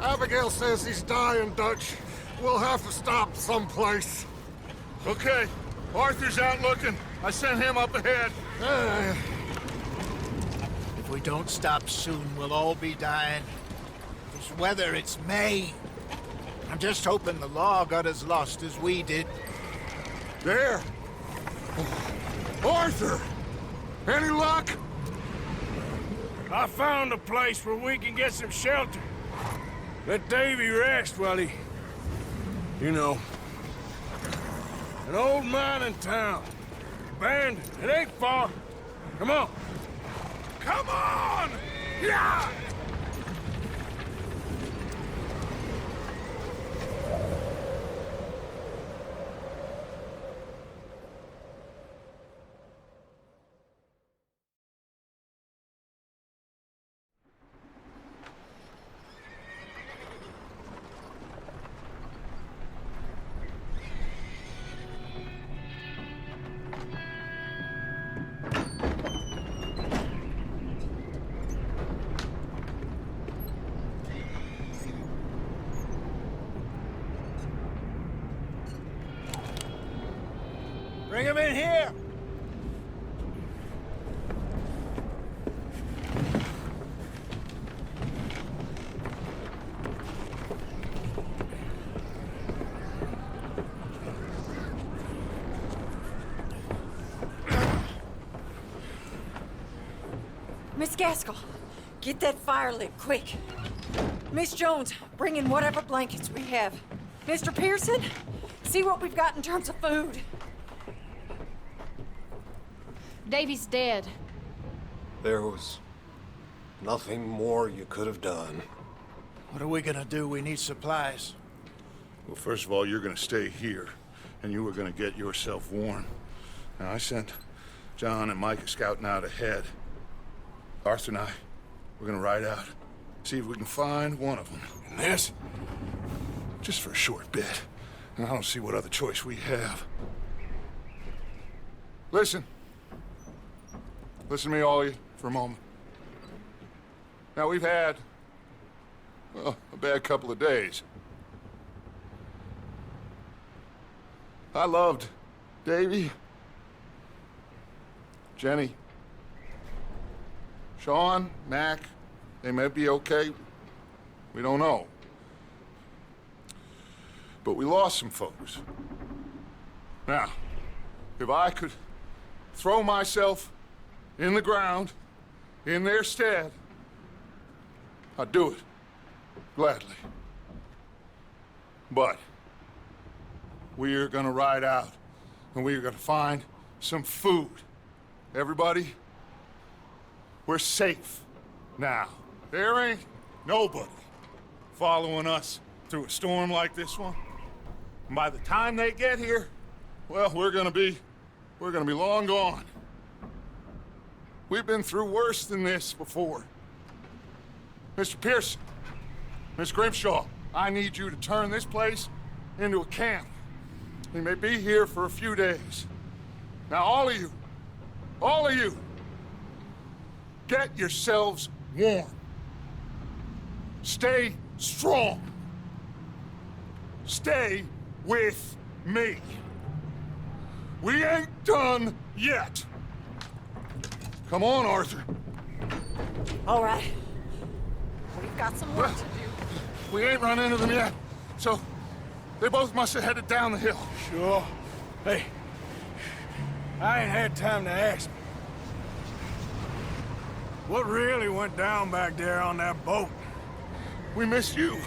Abigail says he's dying, Dutch. We'll have to stop someplace. Okay. Arthur's out looking. I sent him up ahead. If we don't stop soon, we'll all be dying. This weather, it's May. I'm just hoping the law got as lost as we did. There! Arthur! Any luck? I found a place where we can get some shelter. Let Davy rest while he... You know. An old mining town. Abandoned. It ain't far. Come on. Come on! Yeah! Bring him in here! Miss Gaskell, get that fire lit, quick. Miss Jones, bring in whatever blankets we have. Mr. Pearson, see what we've got in terms of food. Davy's dead. There was nothing more you could have done. What are we gonna do? We need supplies. Well, first of all, you're gonna stay here, and you were gonna get yourself warm. Now, I sent John and Micah scouting out ahead. Arthur and I, we're gonna ride out, see if we can find one of them. And this, just for a short bit. And I don't see what other choice we have. Listen. Listen to me, all of you, for a moment. Now, we've had, well, a bad couple of days. I loved Davy, Jenny, Sean, Mac. They may be okay. We don't know. But we lost some folks. Now, if I could throw myself in the ground, in their stead, I'd do it, gladly. But we're gonna ride out, and we're gonna find some food. Everybody, we're safe now. There ain't nobody following us through a storm like this one. And by the time they get here, well, we're gonna be long gone. We've been through worse than this before. Mr. Pearson, Miss Grimshaw, I need you to turn this place into a camp. We may be here for a few days. Now, all of you, get yourselves warm. Stay strong. Stay with me. We ain't done yet. Come on, Arthur. All right. We've got some work to do. We ain't run into them yet, so they both must have headed down the hill. Sure. Hey, I ain't had time to ask. What really went down back there on that boat? We missed you.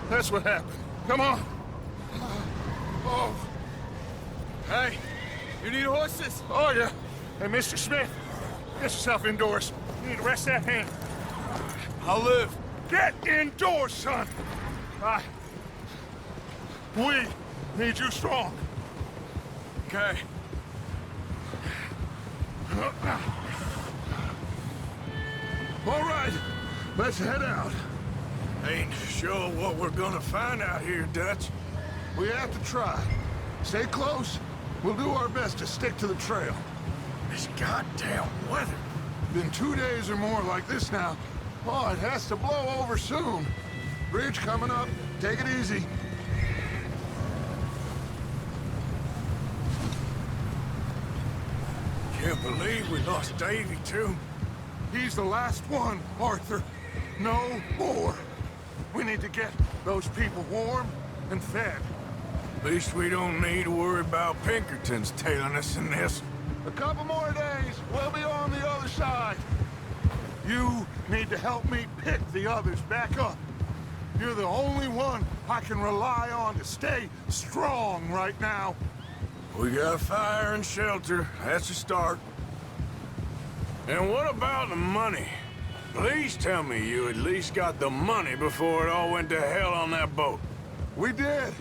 That's what happened. Come on. Oh. Hey, you need horses? Oh, yeah. Hey, Mr. Smith, get yourself indoors. You need to rest that hand. I'll live. Get indoors, son. We need you strong. Okay. All right, let's head out. Ain't sure what we're gonna find out here, Dutch. We have to try. Stay close. We'll do our best to stick to the trail. This goddamn weather. Been 2 days or more like this now. Oh, it has to blow over soon. Bridge coming up. Take it easy. Can't believe we lost Davy, too. He's the last one, Arthur. No more. We need to get those people warm and fed. At least we don't need to worry about Pinkertons tailing us in this. A couple more days, we'll be on the other side. You need to help me pick the others back up. You're the only one I can rely on to stay strong right now. We got fire and shelter. That's a start. And what about the money? Please tell me you at least got the money before it all went to hell on that boat. We did.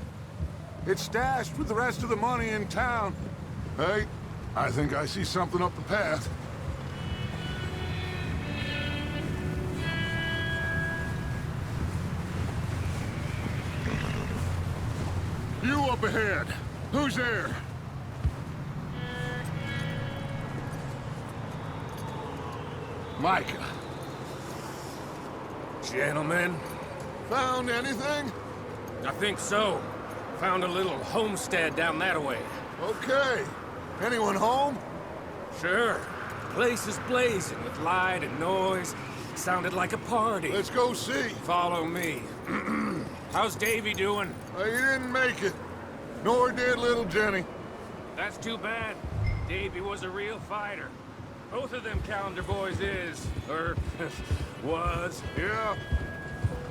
It's stashed with the rest of the money in town. Hey, I think I see something up the path. You up ahead. Who's there? Micah. Gentlemen, Found anything? I think so. Found a little homestead down that way. Okay. Anyone home? Sure. Place is blazing with light and noise. Sounded like a party. Let's go see. Follow me. How's Davy doing? He didn't make it. Nor did little Jenny. That's too bad. Davy was a real fighter. Both of them Calendar boys is, or was. Yeah,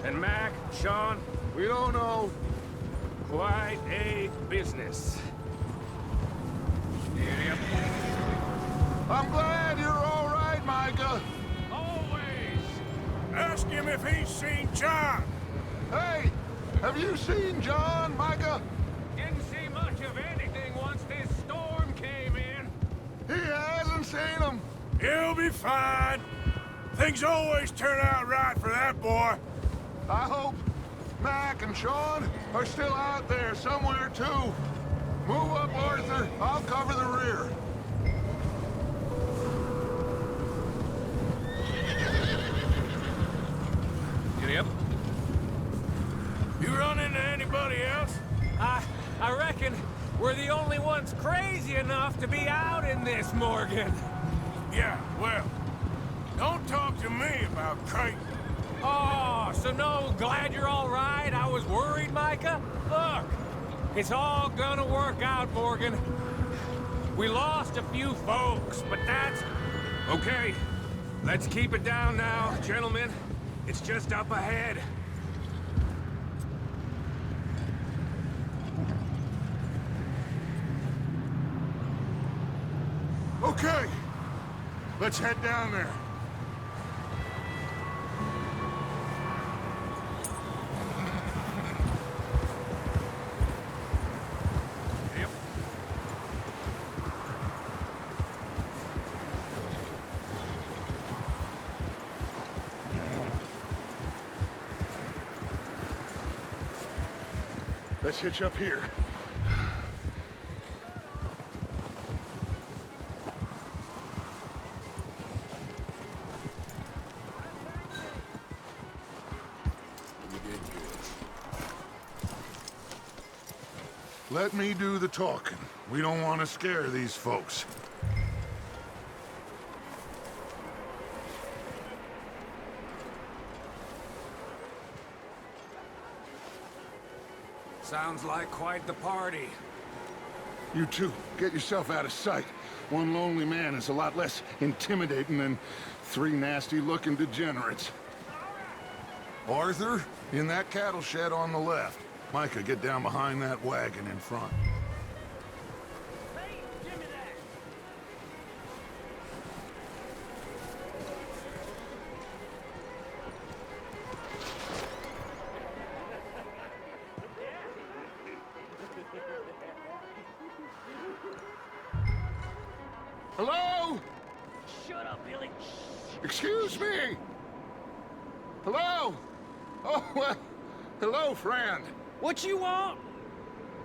And Mac, Sean, we don't know. quite a business. Yep. I'm glad you're all right, Micah. Always. Ask him if he's seen John. Hey, have you seen John, Micah? Didn't see much of anything once this storm came in. He hasn't seen him. He'll be fine. Things always turn out right for that boy. I hope Mac and Sean are still out there somewhere, too. Move up, Arthur. I'll cover the rear. Yep. You run into anybody else? I reckon we're the only ones crazy enough to be out in this, Morgan. Yeah, well, don't talk to me about Creighton. Oh, so no, glad you're all right. I was worried, Micah. Look, it's all gonna work out, Morgan. We lost a few folks, but that's... Okay, let's keep it down now, gentlemen. It's just up ahead. Okay, let's head down there. Yep. Let's hitch up here. Let me do the talking. We don't want to scare these folks. Sounds like quite the party. You two, get yourself out of sight. One lonely man is a lot less intimidating than three nasty-looking degenerates. Arthur, in that cattle shed on the left. Micah, get down behind that wagon in front. Hey, give me that! Hello? Shut up, Billy. Excuse me? Hello? Oh, well, hello, friend. What you want?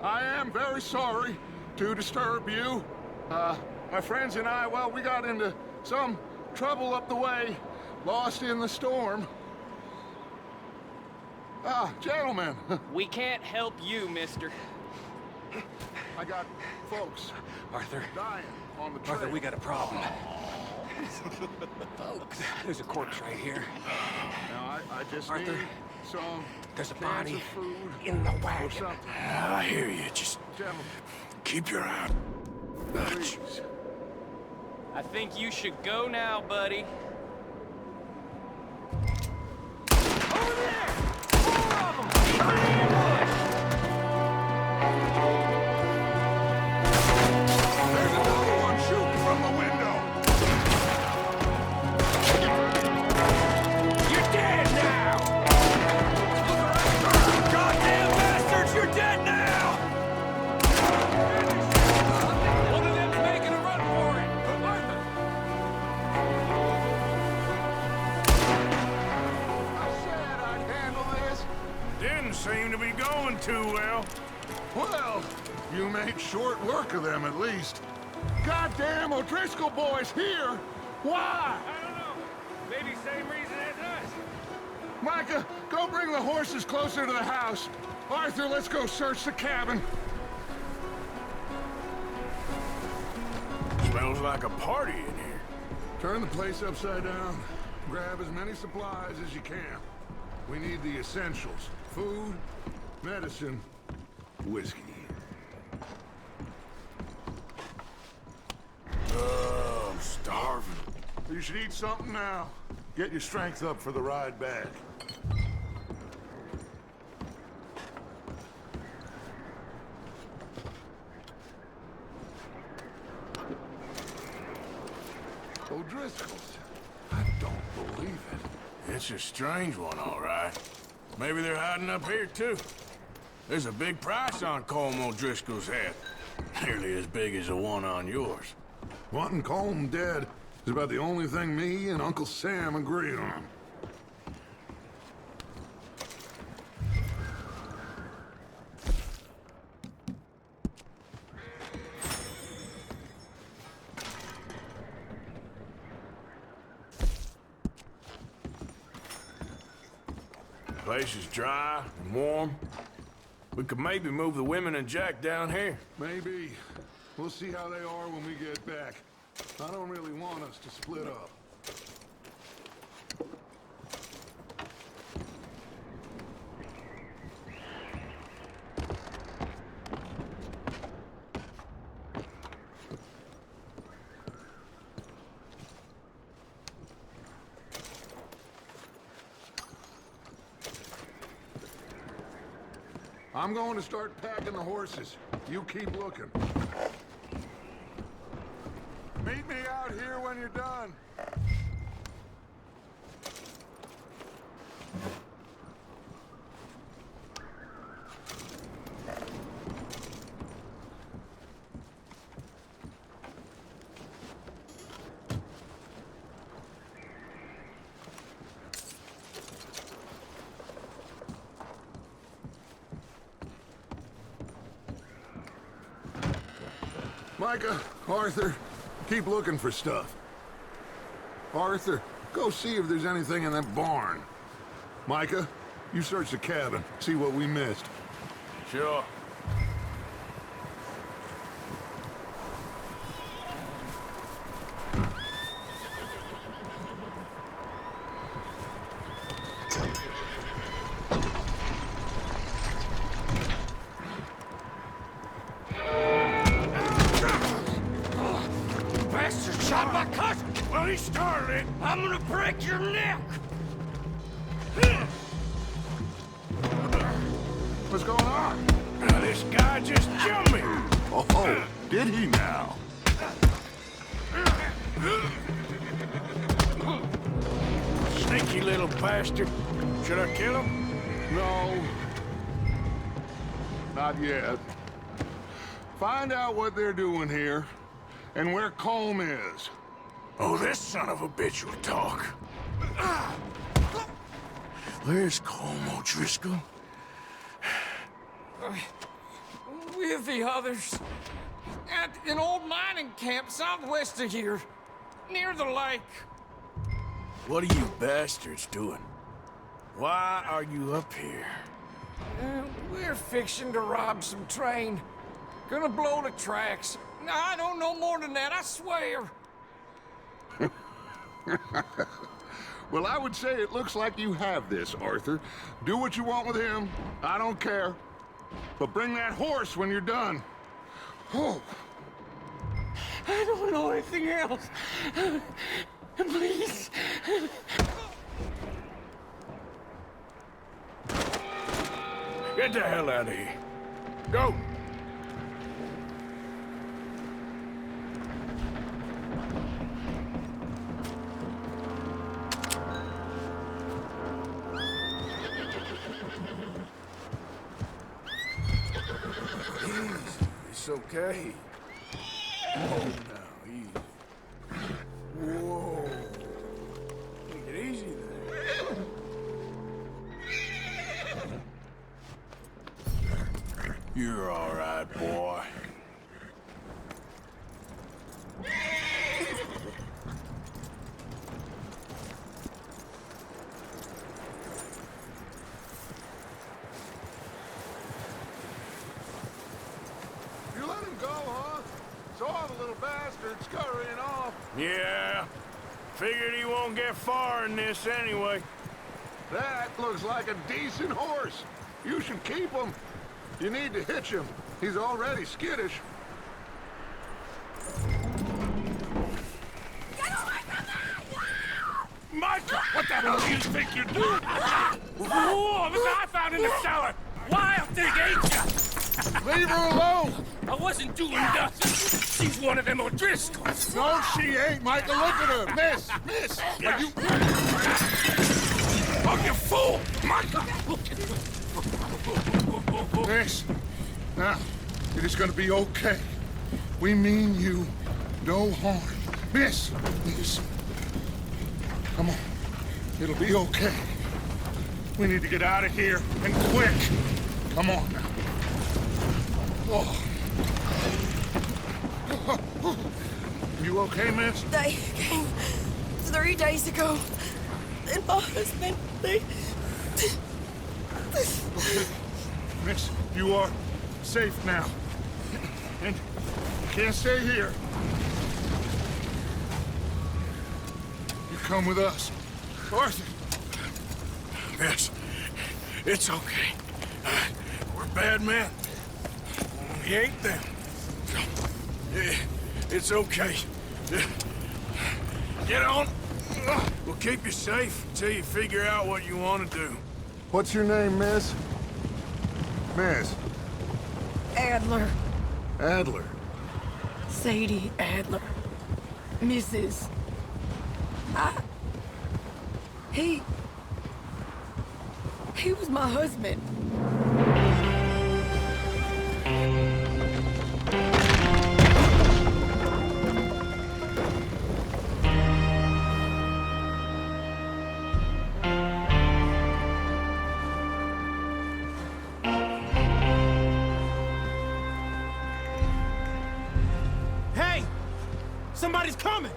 I am very sorry to disturb you. My friends and I, well, we got into some trouble up the way, lost in the storm. Ah, gentlemen. We can't help you, mister. I got folks Arthur, dying on the trail. Arthur, we got a problem. Folks, there's a corpse right here. Now, I just Arthur, need some There's a cans body of food in the or wagon. something. I hear you. Just Gentlemen, keep your eye. please. I think you should go now, buddy. Over there! 4 of them! Keep an ambush! There's another one shooting from the window. You're dead now! Goddamn bastards, you're dead now! One of them's making a run for it! Arthur! I said I'd handle this. Didn't seem to be going too well. Well, you made short work of them at least. Goddamn O'Driscoll boys here. Why? I don't know. Maybe same reason as us. Micah, go bring the horses closer to the house. Arthur, let's go search the cabin. Smells like a party in here. Turn the place upside down. Grab as many supplies as you can. We need the essentials. Food, medicine, whiskey. I'm starving. You should eat something now. Get your strength up for the ride back. O'Driscoll's. I don't believe it. It's a strange one, all right. Maybe they're hiding up here, too. There's a big price on Colm O'Driscoll's head. Nearly as big as the one on yours. Wanting Colm dead is about the only thing me and Uncle Sam agree on. Place is dry and warm. We could maybe move the women and Jack down here. Maybe. We'll see how they are when we get back. I don't really want us to split up. I'm going to start packing the horses. You keep looking. Meet me out here when you're done. Micah, Arthur, keep looking for stuff. Arthur, go see if there's anything in that barn. Micah, you search the cabin, see what we missed. Sure. Bastard shot my cousin! Well, he started it. I'm gonna break your neck! What's going on? Now, this guy just jumped me. Oh, did he now? Sneaky little bastard. Should I kill him? No. Not yet. Find out what they're doing here, and where Colm is. Oh, this son of a bitch will talk. Where's Colm O'Driscoll? With the others. At an old mining camp southwest of here. Near the lake. What are you bastards doing? Why are you up here? We're fixing to rob some train. Gonna blow the tracks. I don't know more than that, I swear. Well, I would say it looks like you have this, Arthur. Do what you want with him. I don't care. But bring that horse when you're done. Oh. I don't know anything else. Please. Get the hell out of here. Go! It's okay. Oh, now, easy. Whoa. Take it easy there. You're all right, boy. You let him go, huh? Saw the little bastard scurrying off. Yeah. Figured he won't get far in this anyway. That looks like a decent horse. You should keep him. You need to hitch him. He's already skittish. Micah, what the hell do you think you're doing? Whoa, look what I found in the cellar. Wild thing, ain't ya? Leave her alone! I wasn't doing nothing. She's one of them O'Driscolls. No, she ain't, Micah. Look at her. Miss! Miss! Are you... Oh, you fool! Micah! Miss, now, it is gonna be okay. We mean you no harm. Miss! Miss. Come on. It'll be okay. We need to get out of here, and quick. Come on now. Oh. You okay, miss? They came 3 days ago. And my husband, they... Miss, you are safe now. And you can't stay here. You come with us. Arthur! Yes, it's okay. We're bad men. We ain't them. It's okay. Get on. We'll keep you safe until you figure out what you want to do. What's your name, miss? Miss? Adler. Adler. Sadie Adler. Mrs. He was my husband. Hey! Somebody's coming!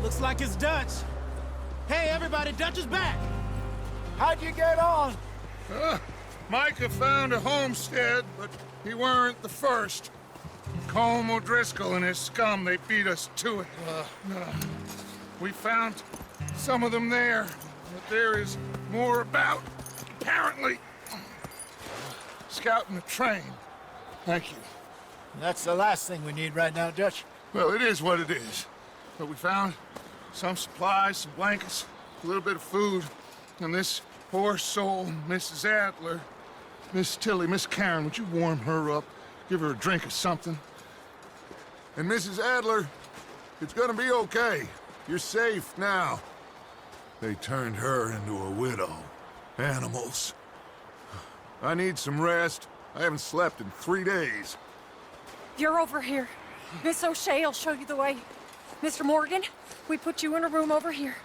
Looks like it's Dutch. Hey, everybody, Dutch is back! How'd you get on? Micah found a homestead, but he weren't the first. Colm O'Driscoll and his scum, they beat us to it. We found some of them there, but there is more about, apparently. Scouting the train. Thank you. That's the last thing we need right now, Dutch. Well, it is what it is. But we found some supplies, some blankets, a little bit of food, and this poor soul, Mrs. Adler. Miss Tilly, Miss Karen, would you warm her up? Give her a drink or something? And Mrs. Adler, it's gonna be okay. You're safe now. They turned her into a widow. Animals. I need some rest. I haven't slept in 3 days. You're over here. Miss O'Shea will show you the way. Mr. Morgan, we put you in a room over here.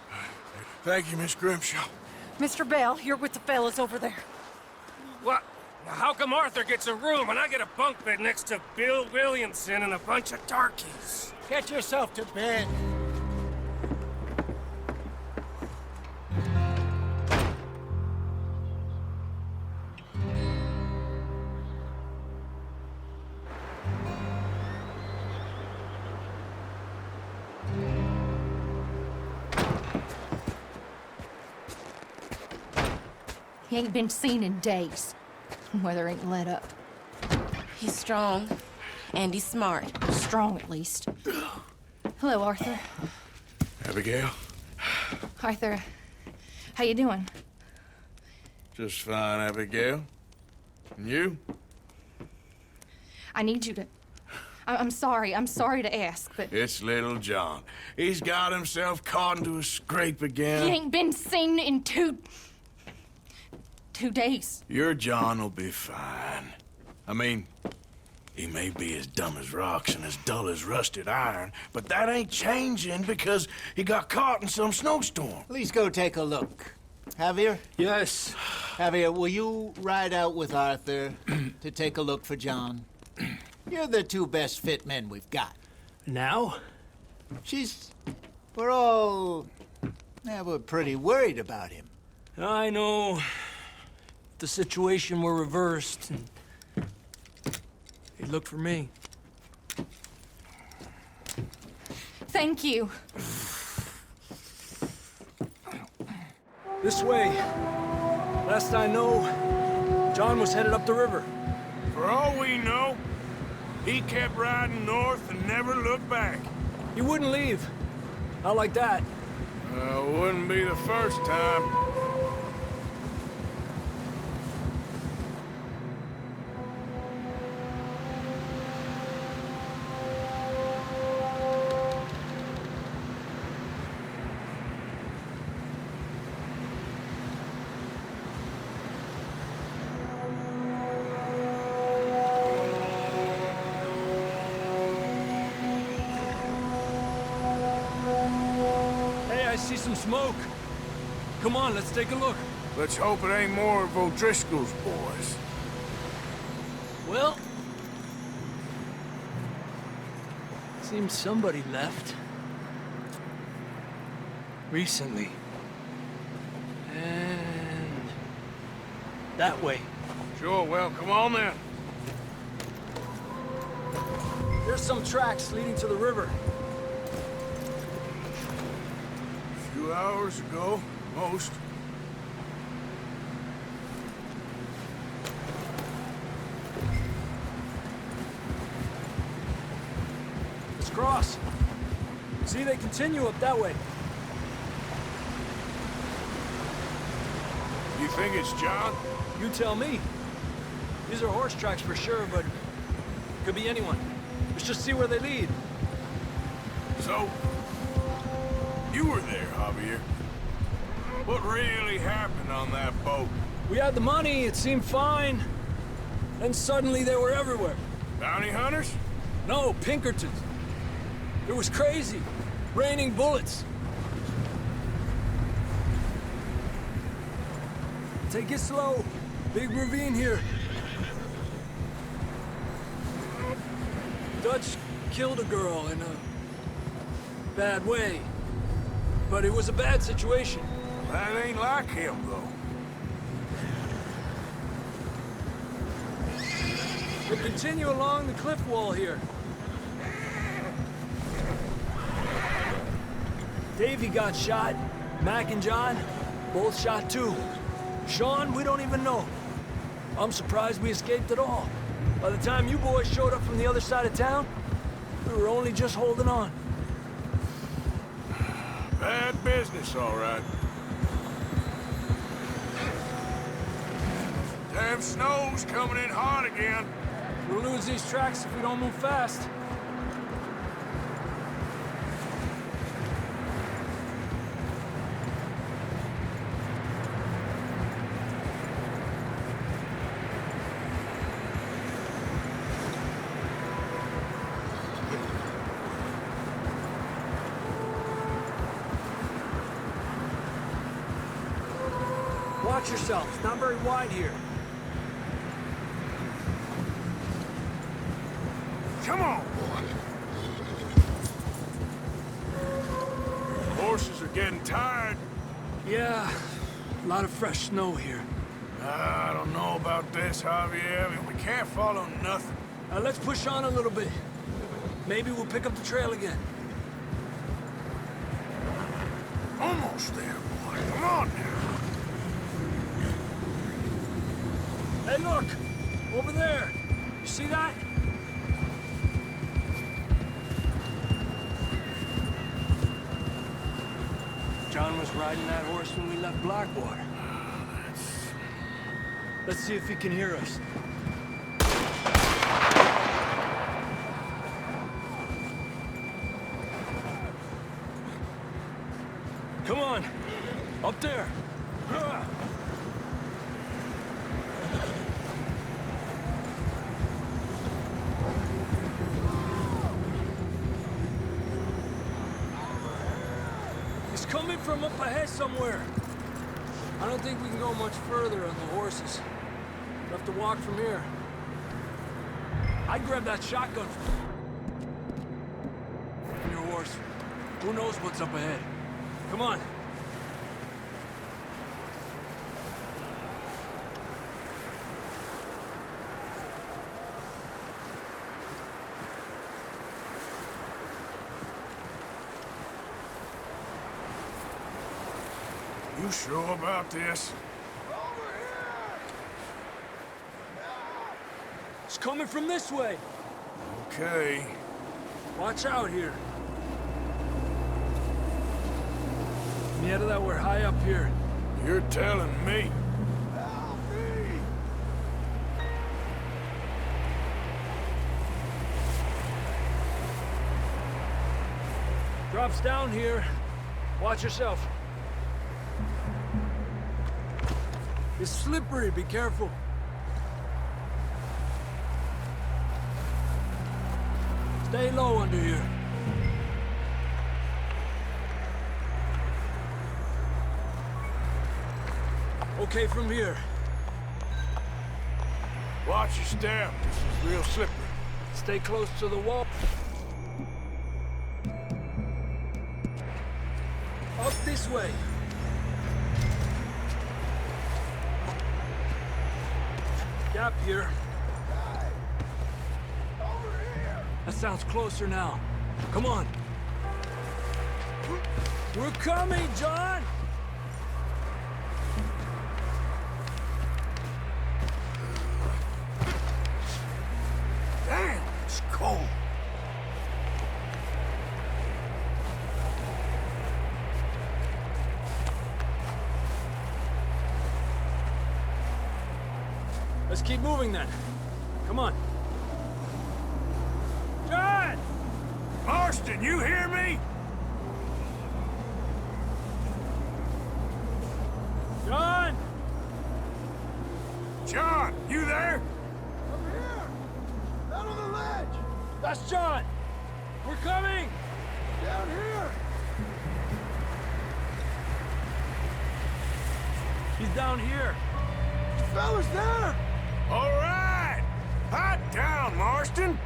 Thank you, Miss Grimshaw. Mr. Bell, you're with the fellas over there. What? How come Arthur gets a room and I get a bunk bed next to Bill Williamson and a bunch of darkies? Get yourself to bed. He ain't been seen in days. Weather ain't let up. He's strong, and he's smart. Strong, at least. Hello, Arthur. Abigail? Arthur, how you doing? Just fine, Abigail. And you? I need you to... I'm sorry to ask, but... It's little John. He's got himself caught into a scrape again. He ain't been seen in two days. Your John will be fine. I mean, he may be as dumb as rocks and as dull as rusted iron, but that ain't changing because he got caught in some snowstorm. Please go take a look. Javier? Yes. Javier, will you ride out with Arthur to take a look for John? You're the two best fit men we've got. Now? We're pretty worried about him. I know. If the situation were reversed, he'd look for me. Thank you. This way. Last I know, John was headed up the river. For all we know, he kept riding north and never looked back. He wouldn't leave. Not like that. Wouldn't be the first time. I see some smoke. Come on, let's take a look. Let's hope it ain't more of O'Driscoll's boys. Well, seems somebody left. Recently. And that way. Sure, well, come on then. There's some tracks leading to the river. 2 hours ago, most. Let's cross. See, they continue up that way. You think it's John? You tell me. These are horse tracks for sure, but could be anyone. Let's just see where they lead. So, you were there, Javier. What really happened on that boat? We had the money, it seemed fine. Then suddenly they were everywhere. Bounty hunters? No, Pinkertons. It was crazy. Raining bullets. Take it slow. Big ravine here. Dutch killed a girl in a bad way. But it was a bad situation. That ain't like him, though. We'll continue along the cliff wall here. Davey got shot. Mac and John, both shot too. Sean, we don't even know. I'm surprised we escaped at all. By the time you boys showed up from the other side of town, we were only just holding on. Bad business, all right. Damn snow's coming in hot again. We'll lose these tracks if we don't move fast. Watch yourself. It's not very wide here. Come on, boy. Horses are getting tired. Yeah, a lot of fresh snow here. I don't know about this, Javier. I mean, we can't follow nothing. Let's push on a little bit. Maybe we'll pick up the trail again. Almost there, boy. Come on now. Hey, look! Over there! You see that? John was riding that horse when we left Blackwater. Let's see if he can hear us. Come on! Up there! He's coming from up ahead somewhere. I don't think we can go much further on the horses. We'll have to walk from here. I'd grab that shotgun from your horse. Who knows what's up ahead? Come on. You sure about this? It's coming from this way. Okay. Watch out here. Yeah, that we're high up here. You're telling me. Drops down here. Watch yourself. It's slippery, be careful. Stay low under here. Okay from here. Watch your step. This is real slippery. Stay close to the wall. Up this way. Gap here. That sounds closer now. Come on. We're coming, John! Damn, it's cold. Let's keep moving then. Come on. John! Marston, you hear me? John! John, you there? I'm here! Out on the ledge! That's John! We're coming! Down here! He's down here. The fella's there! All right! Hot down, Marston!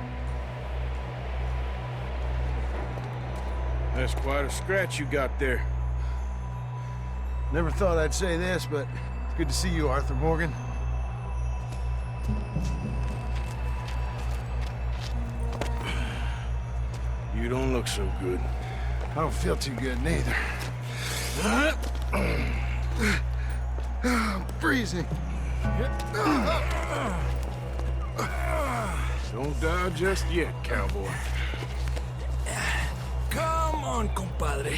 That's quite a scratch you got there. Never thought I'd say this, but it's good to see you, Arthur Morgan. You don't look so good. I don't feel too good, neither. I'm freezing. Don't die just yet, cowboy. Come on, compadre.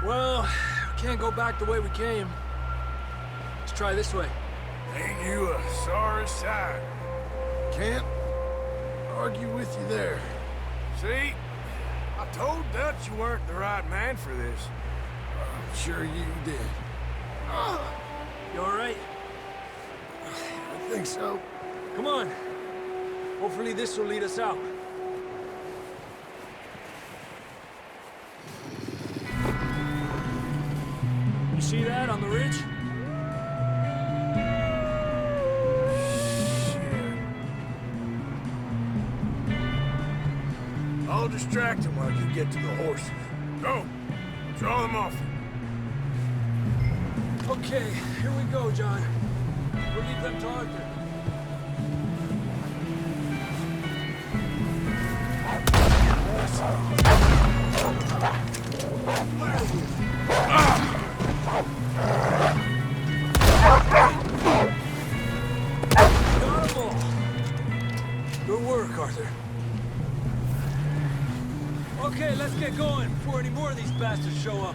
Well, we can't go back the way we came. Let's try this way. Ain't you a sorry sight? Can't argue with you there. See? I told Dutch you weren't the right man for this. I'm sure you did. You all right? I think so. Come on. Hopefully this will lead us out. You see that on the ridge? I'll distract him while you get to the horses. Go! Draw them off. Okay, here we go, John. We'll leave them to Arthur. Okay, let's get going before any more of these bastards show up.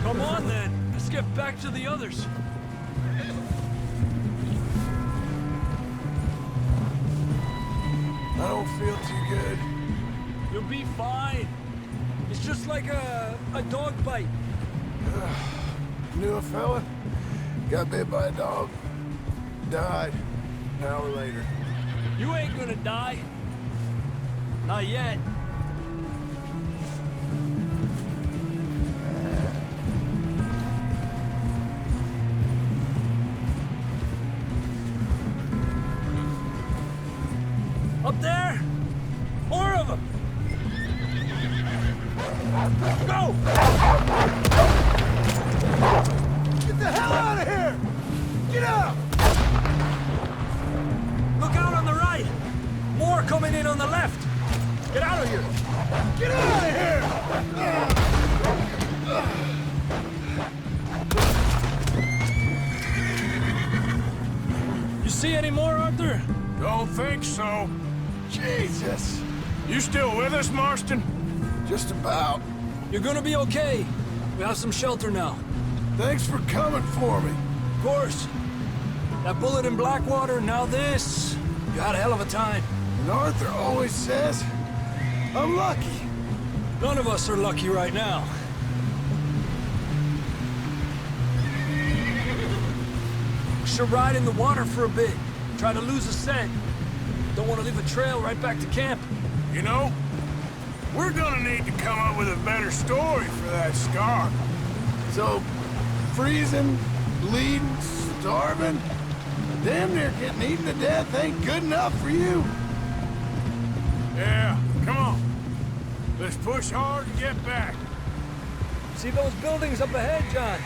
Come on, then. Let's get back to the others. I don't feel too good. You'll be fine. It's just like a dog bite. Knew a fella, got bit by a dog, died an hour later. You ain't gonna die. Not yet. Up there? More of them! Go! Get the hell out of here! Get out! Look out on the right! More coming in on the left! Get out of here! Get out of here! You see any more, Arthur? Don't think so. Jesus! You still with us, Marston? Just about. You're gonna be okay. We have some shelter now. Thanks for coming for me. Of course. That bullet in Blackwater, now this. You had a hell of a time. And Arthur always says, I'm lucky. None of us are lucky right now. We should ride in the water for a bit. Try to lose a scent. Don't want to leave a trail right back to camp. You know, we're gonna need to come up with a better story for that scar. So, freezing, bleeding, starving, damn near getting eaten to death ain't good enough for you. Yeah, come on. Let's push hard and get back. See those buildings up ahead, John?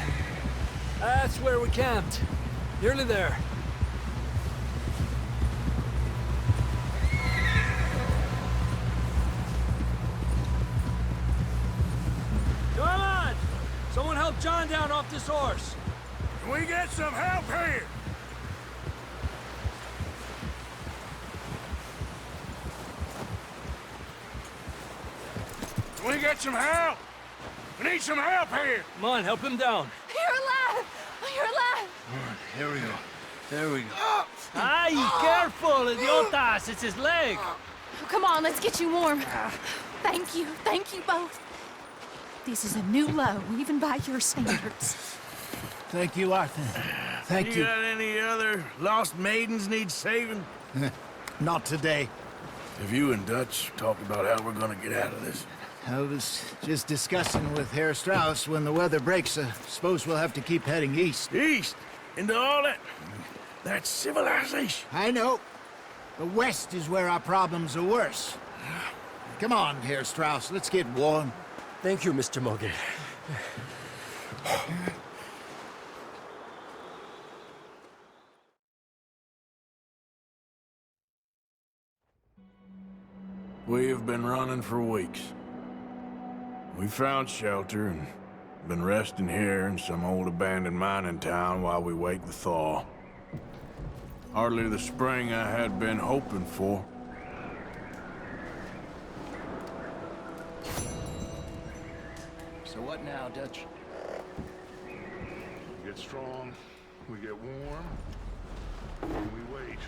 That's where we camped. Nearly there. Come on! Someone help John down off this horse. Can we get some help here? Can we get some help? We need some help here. Come on, help him down. You're alive! You're alive! Here we go. There we go. Ay, careful, idiotas! It's his leg! Oh, come on, let's get you warm. Thank you both. This is a new low, even by your standards. Thank you, Arthur. Thank You got any other lost maidens need saving? Not today. Have you and Dutch talked about how we're gonna get out of this? I was just discussing with Herr Strauss when the weather breaks. Suppose we'll have to keep heading east. East? Into all that civilization? I know. The west is where our problems are worse. Come on, Herr Strauss, let's get warm. Thank you, Mr. Morgan. We have been running for weeks. We found shelter and been resting here in some old abandoned mining town while we wait the thaw. Hardly the spring I had been hoping for. So what now, Dutch? We get strong, we get warm, and we wait.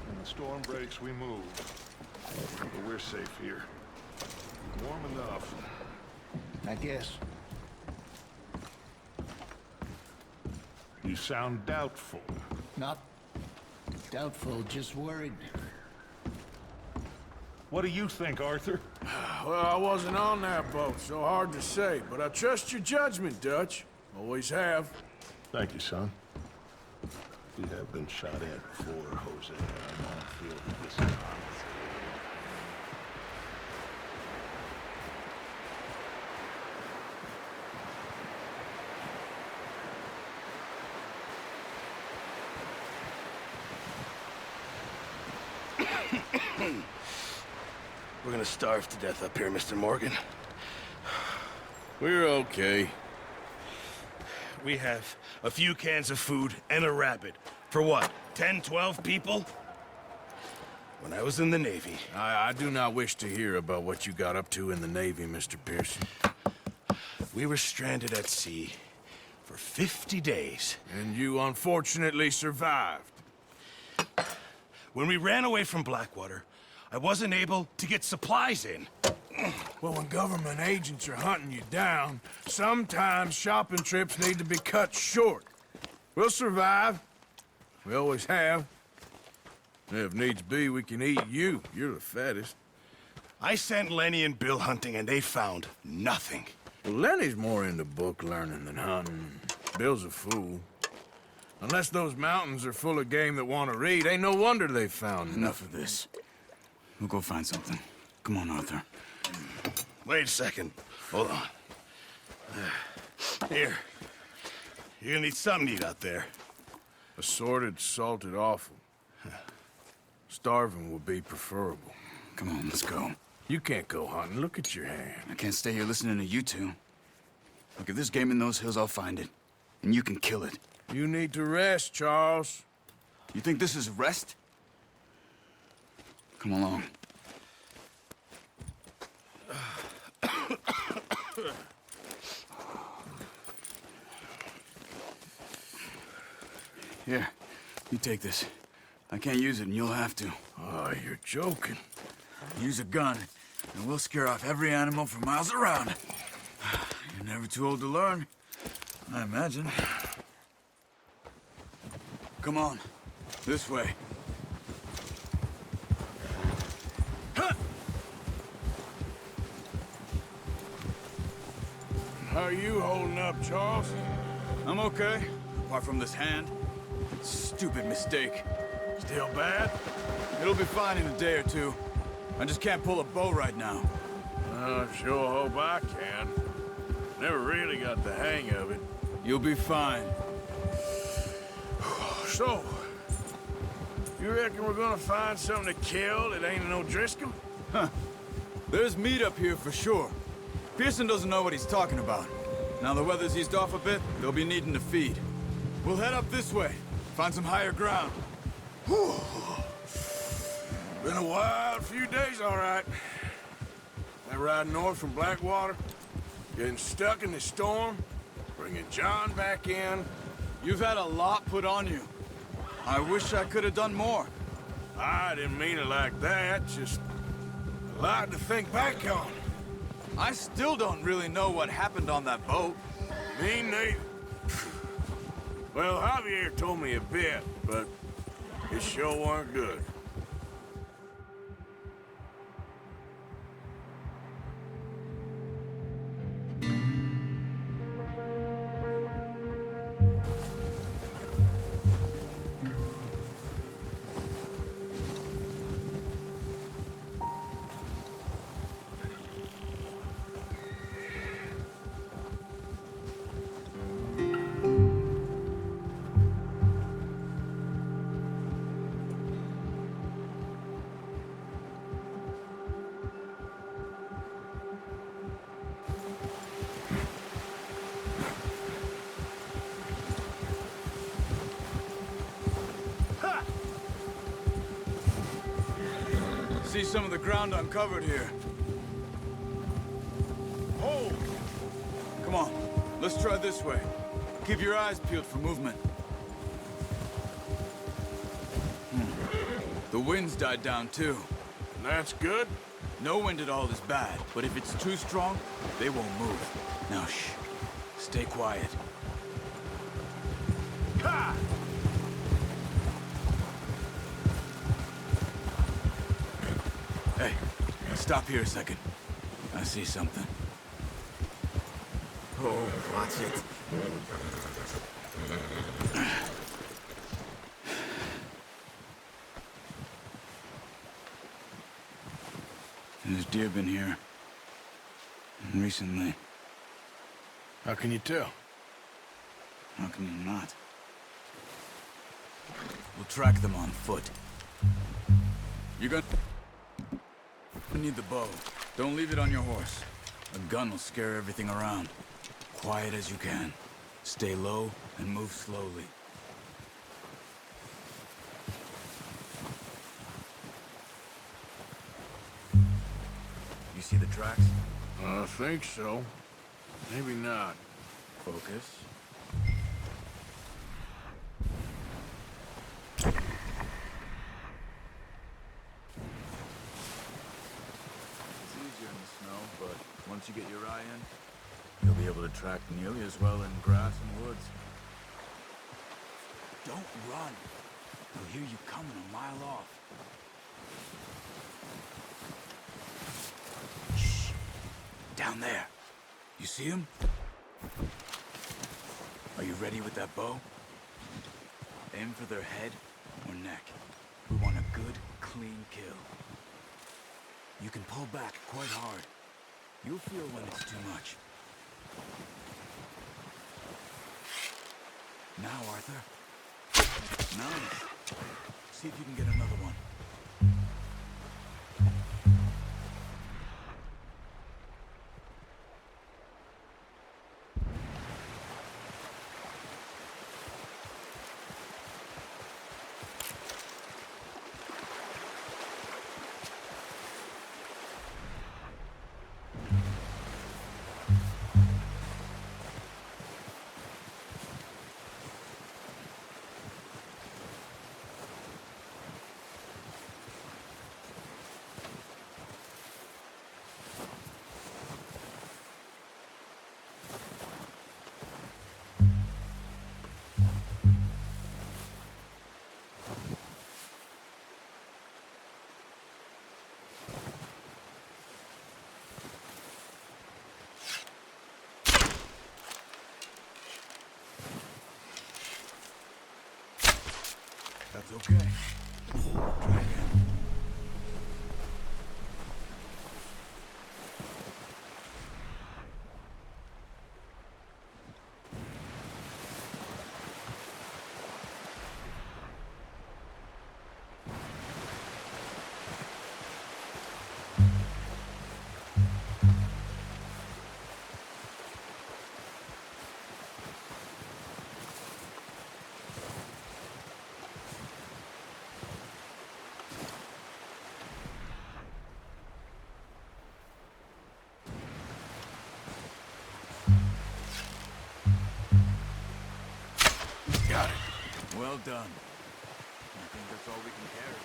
When the storm breaks, we move. But we're safe here. Warm enough. I guess. You sound doubtful. Not doubtful, just worried. What do you think, Arthur? Well, I wasn't on that boat, so hard to say, but I trust your judgment, Dutch. Always have. Thank you, son. We have been shot at before, Jose. I'm on field with this. We're gonna starve to death up here, Mr. Morgan. We're okay. We have a few cans of food and a rabbit. For what, 10, 12 people? When I was in the Navy... I do not wish to hear about what you got up to in the Navy, Mr. Pearson. We were stranded at sea for 50 days. And you unfortunately survived. When we ran away from Blackwater, I wasn't able to get supplies in. Well, when government agents are hunting you down, sometimes shopping trips need to be cut short. We'll survive. We always have. If needs be, we can eat you. You're the fattest. I sent Lenny and Bill hunting, and they found nothing. Well, Lenny's more into book learning than hunting. Bill's a fool. Unless those mountains are full of game that want to read, ain't no wonder they found Enough of this. We'll go find something. Come on, Arthur. Wait a second. Hold on. Here. You're gonna need something to eat out there. Assorted, salted offal. Starving would be preferable. Come on, let's go. You can't go hunting. Look at your hand. I can't stay here listening to you two. Look, if there's game in those hills, I'll find it. And you can kill it. You need to rest, Charles. You think this is rest? Come along. Here, you take this. I can't use it, and you'll have to. Oh, you're joking. Use a gun, and we'll scare off every animal for miles around. You're never too old to learn, I imagine. Come on, this way. How are you holding up, Charles? I'm okay, apart from this hand. Stupid mistake. Still bad? It'll be fine in a day or two. I just can't pull a bow right now. I sure hope I can. Never really got the hang of it. You'll be fine. So, you reckon we're gonna find something to kill that ain't no Driscoll? Huh. There's meat up here for sure. Pearson doesn't know what he's talking about. Now the weather's eased off a bit, they'll be needing to feed. We'll head up this way, find some higher ground. Whew. Been a wild few days, all right. That ride north from Blackwater, getting stuck in the storm, bringing John back in. You've had a lot put on you. I wish I could have done more. I didn't mean it like that, just a lot to think back on. I still don't really know what happened on that boat. Me neither. Well, Javier told me a bit, but it sure weren't good. See some of the ground uncovered here. Oh! Come on, let's try this way. Keep your eyes peeled for movement. The wind's died down too. That's good. No wind at all is bad, but if it's too strong, they won't move. Now shh, stay quiet. Ha! Hey, stop here a second. I see something. Oh, watch it. There's deer been here. Recently. How can you tell? How can you not? We'll track them on foot. You're gonna need the bow. Don't leave it on your horse. A gun will scare everything around. Quiet as you can. Stay low and move slowly. You see the tracks? I think so. Maybe not. Focus. It's easier in the snow, but once you get your eye in, you'll be able to track nearly as well in grass and woods. Don't run. They'll hear you coming a mile off. Shh. Down there. You see him? Are you ready with that bow? Aim for their head or neck. We want a good, clean kill. You can pull back quite hard. You'll feel when it's too much. Now, Arthur. Nice. See if you can get another one. That's okay. Try again. Got it. Well done. I think that's all we can carry.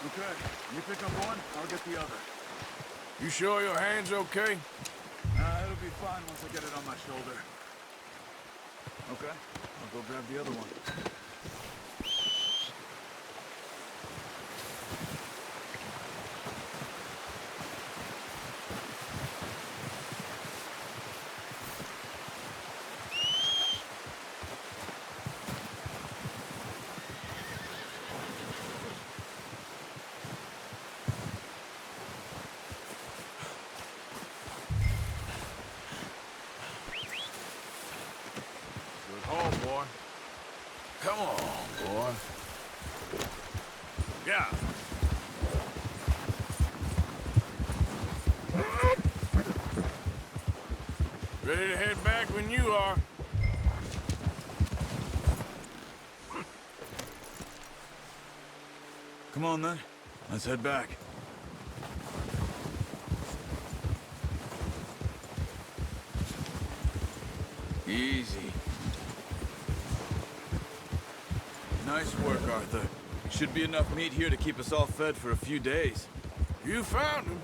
Okay, you pick up one, I'll get the other. You sure your hand's okay? It'll be fine once I get it on my shoulder. Okay, I'll go grab the other one. Home, boy. Come on, boy. Yeah. Ready to head back when you are. Come on then, let's head back. Easy. Nice work, Arthur. Should be enough meat here to keep us all fed for a few days. You found him.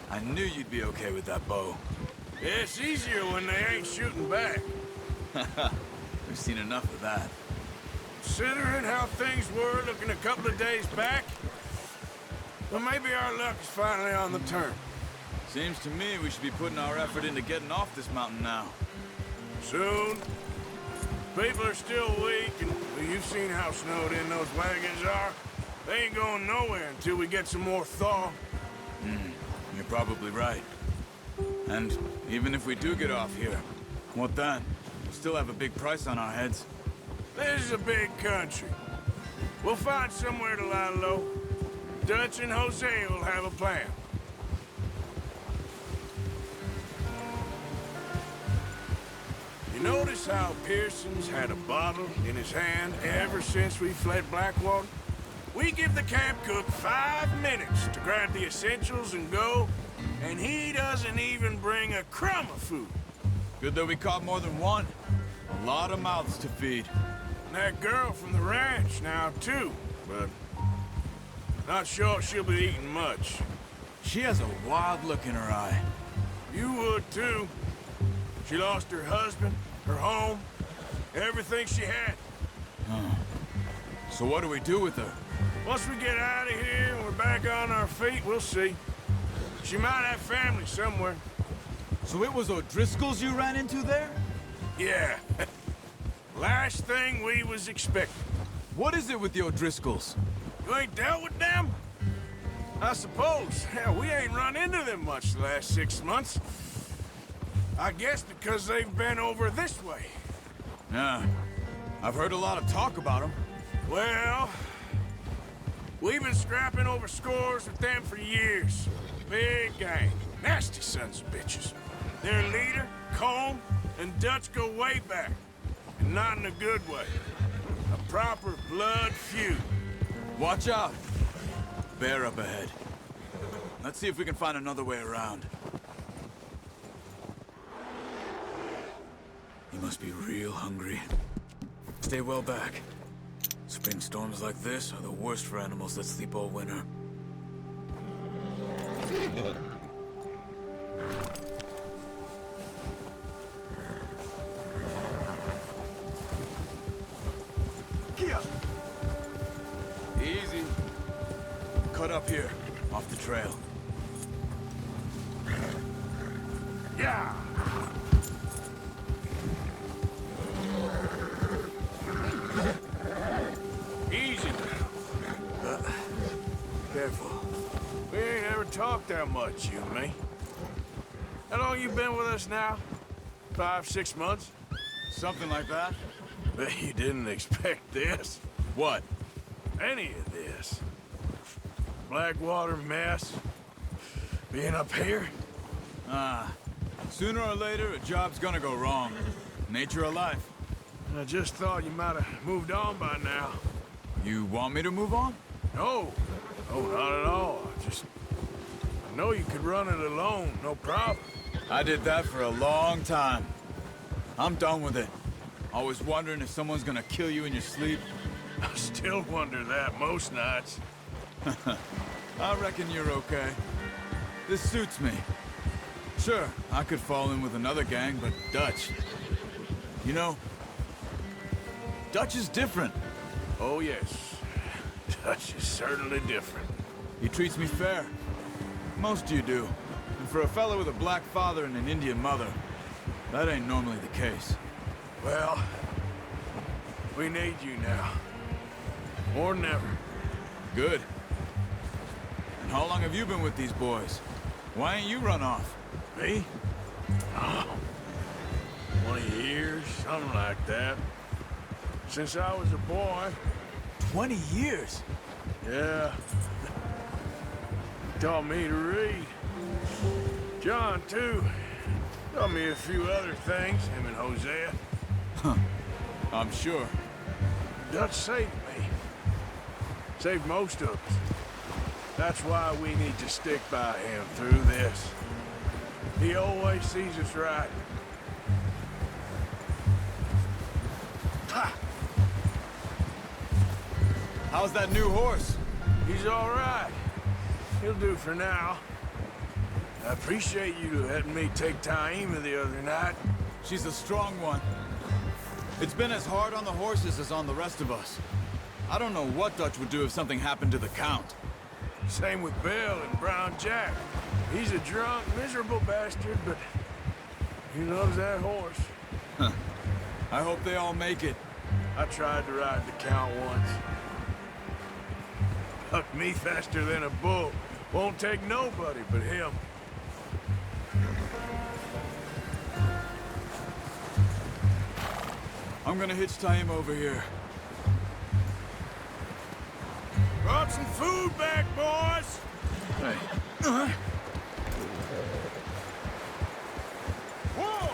I knew you'd be okay with that bow. Yeah, it's easier when they ain't shooting back. We've seen enough of that. Considering how things were looking a couple of days back, well, maybe our luck is finally on the turn. Seems to me we should be putting our effort into getting off this mountain now. Soon. People are still weak, and well, you've seen how snowed in those wagons are. They ain't going nowhere until we get some more thaw. You're probably right. And even if we do get off here, what then? We still have a big price on our heads. This is a big country. We'll find somewhere to lie low. Dutch and Hosea will have a plan. You notice how Pearson's had a bottle in his hand ever since we fled Blackwater? We give the camp cook 5 minutes to grab the essentials and go, and he doesn't even bring a crumb of food. Good that we caught more than one. A lot of mouths to feed. And that girl from the ranch now, too, but not sure she'll be eating much. She has a wild look in her eye. You would, too. She lost her husband, her home, everything she had. So what do we do with her? Once we get out of here and we're back on our feet, we'll see. She might have family somewhere. So it was O'Driscoll's you ran into there? Yeah. Last thing we was expecting. What is it with the O'Driscolls? You ain't dealt with them? I suppose. Hell, we ain't run into them much the last 6 months. I guess because they've been over this way. Yeah. I've heard a lot of talk about them. Well, we've been scrapping over scores with them for years. Big gang. Nasty sons of bitches. Their leader, Colm, and Dutch go way back. And not in a good way. A proper blood feud. Watch out. Bear up ahead. Let's see if we can find another way around. He must be real hungry. Stay well back. Spring storms like this are the worst for animals that sleep all winter. Easy. Cut up here, off the trail. Yeah! Easy now. Careful. We ain't ever talked that much, you and me. How long you been with us now? 5, 6 months? Something like that? Bet you didn't expect this. What? Any of this. Blackwater mess. Being up here. Sooner or later, a job's gonna go wrong. Nature of life. I just thought you might have moved on by now. You want me to move on? No. No, not at all. I know you could run it alone, no problem. I did that for a long time. I'm done with it. Always wondering if someone's gonna kill you in your sleep. I still wonder that most nights. I reckon you're okay. This suits me. Sure, I could fall in with another gang, but Dutch... You know, Dutch is different. Oh, yes. Dutch is certainly different. He treats me fair. Most you do. And for a fellow with a black father and an Indian mother, that ain't normally the case. Well, we need you now. More than ever. Good. And how long have you been with these boys? Why ain't you run off? Me? Oh, 20 years, something like that. Since I was a boy. 20 years? Yeah. Taught me to read. John, too. Taught me a few other things, him and Hosea. Huh. I'm sure. Dutch saved me. Saved most of us. That's why we need to stick by him through this. He always sees us right. Ha! How's that new horse? He's all right. He'll do for now. I appreciate you letting me take Taima the other night. She's a strong one. It's been as hard on the horses as on the rest of us. I don't know what Dutch would do if something happened to the Count. Same with Bill and Brown Jack. He's a drunk, miserable bastard, but he loves that horse. Huh. I hope they all make it. I tried to ride the Count once. Hucked me faster than a bull. Won't take nobody but him. I'm gonna hitch Taima over here. Brought some food back, boys. Hey, Whoa!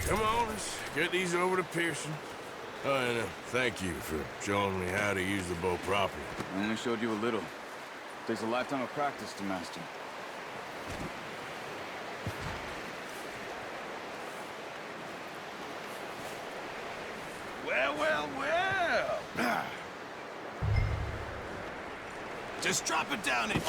Come on, let's get these over to Pearson. Oh, and thank you for showing me how to use the bow properly. I only showed you a little. Takes a lifetime of practice to master. Well, well, well. Just drop it down in.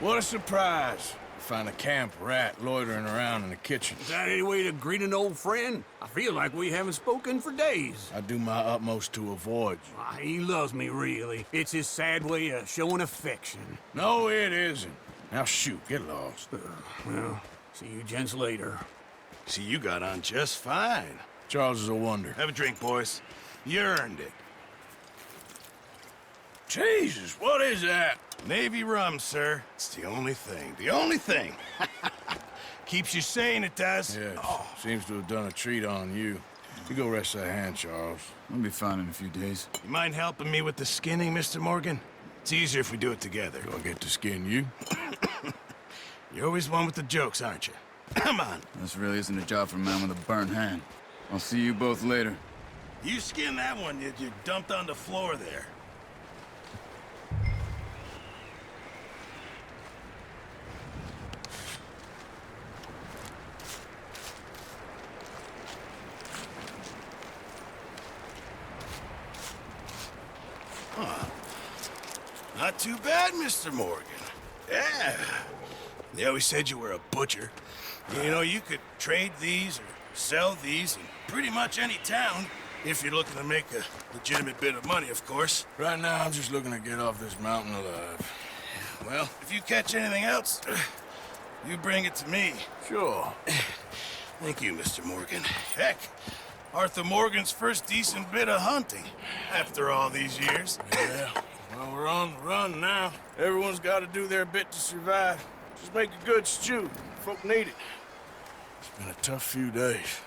What a surprise. Find a camp rat loitering around in the kitchen. Is that any way to greet an old friend? I feel like we haven't spoken for days. I do my utmost to avoid you. Ah, he loves me, really. It's his sad way of showing affection. No, it isn't. Now shoot, get lost. Well, see you gents later. See, you got on just fine. Charles is a wonder. Have a drink, boys. You earned it. Jesus, what is that? Navy rum, sir. It's the only thing. The only thing. Keeps you sane, it does. Yes, seems to have done a treat on you. You go rest that hand, Charles. I'll be fine in a few days. You mind helping me with the skinning, Mr. Morgan? It's easier if we do it together. Do I get to skin you? You're always one with the jokes, aren't you? Come on. This really isn't a job for a man with a burnt hand. I'll see you both later. You skin that one you dumped on the floor there. Huh. Not too bad, Mr. Morgan. Yeah. They always said you were a butcher. You know, you could trade these or sell these in pretty much any town, if you're looking to make a legitimate bit of money, of course. Right now, I'm just looking to get off this mountain alive. Well, if you catch anything else, you bring it to me. Sure. Thank you, Mr. Morgan. Heck, Arthur Morgan's first decent bit of hunting after all these years. Yeah, well, we're on the run now. Everyone's got to do their bit to survive. Just make a good stew. Folk need it. It's been a tough few days.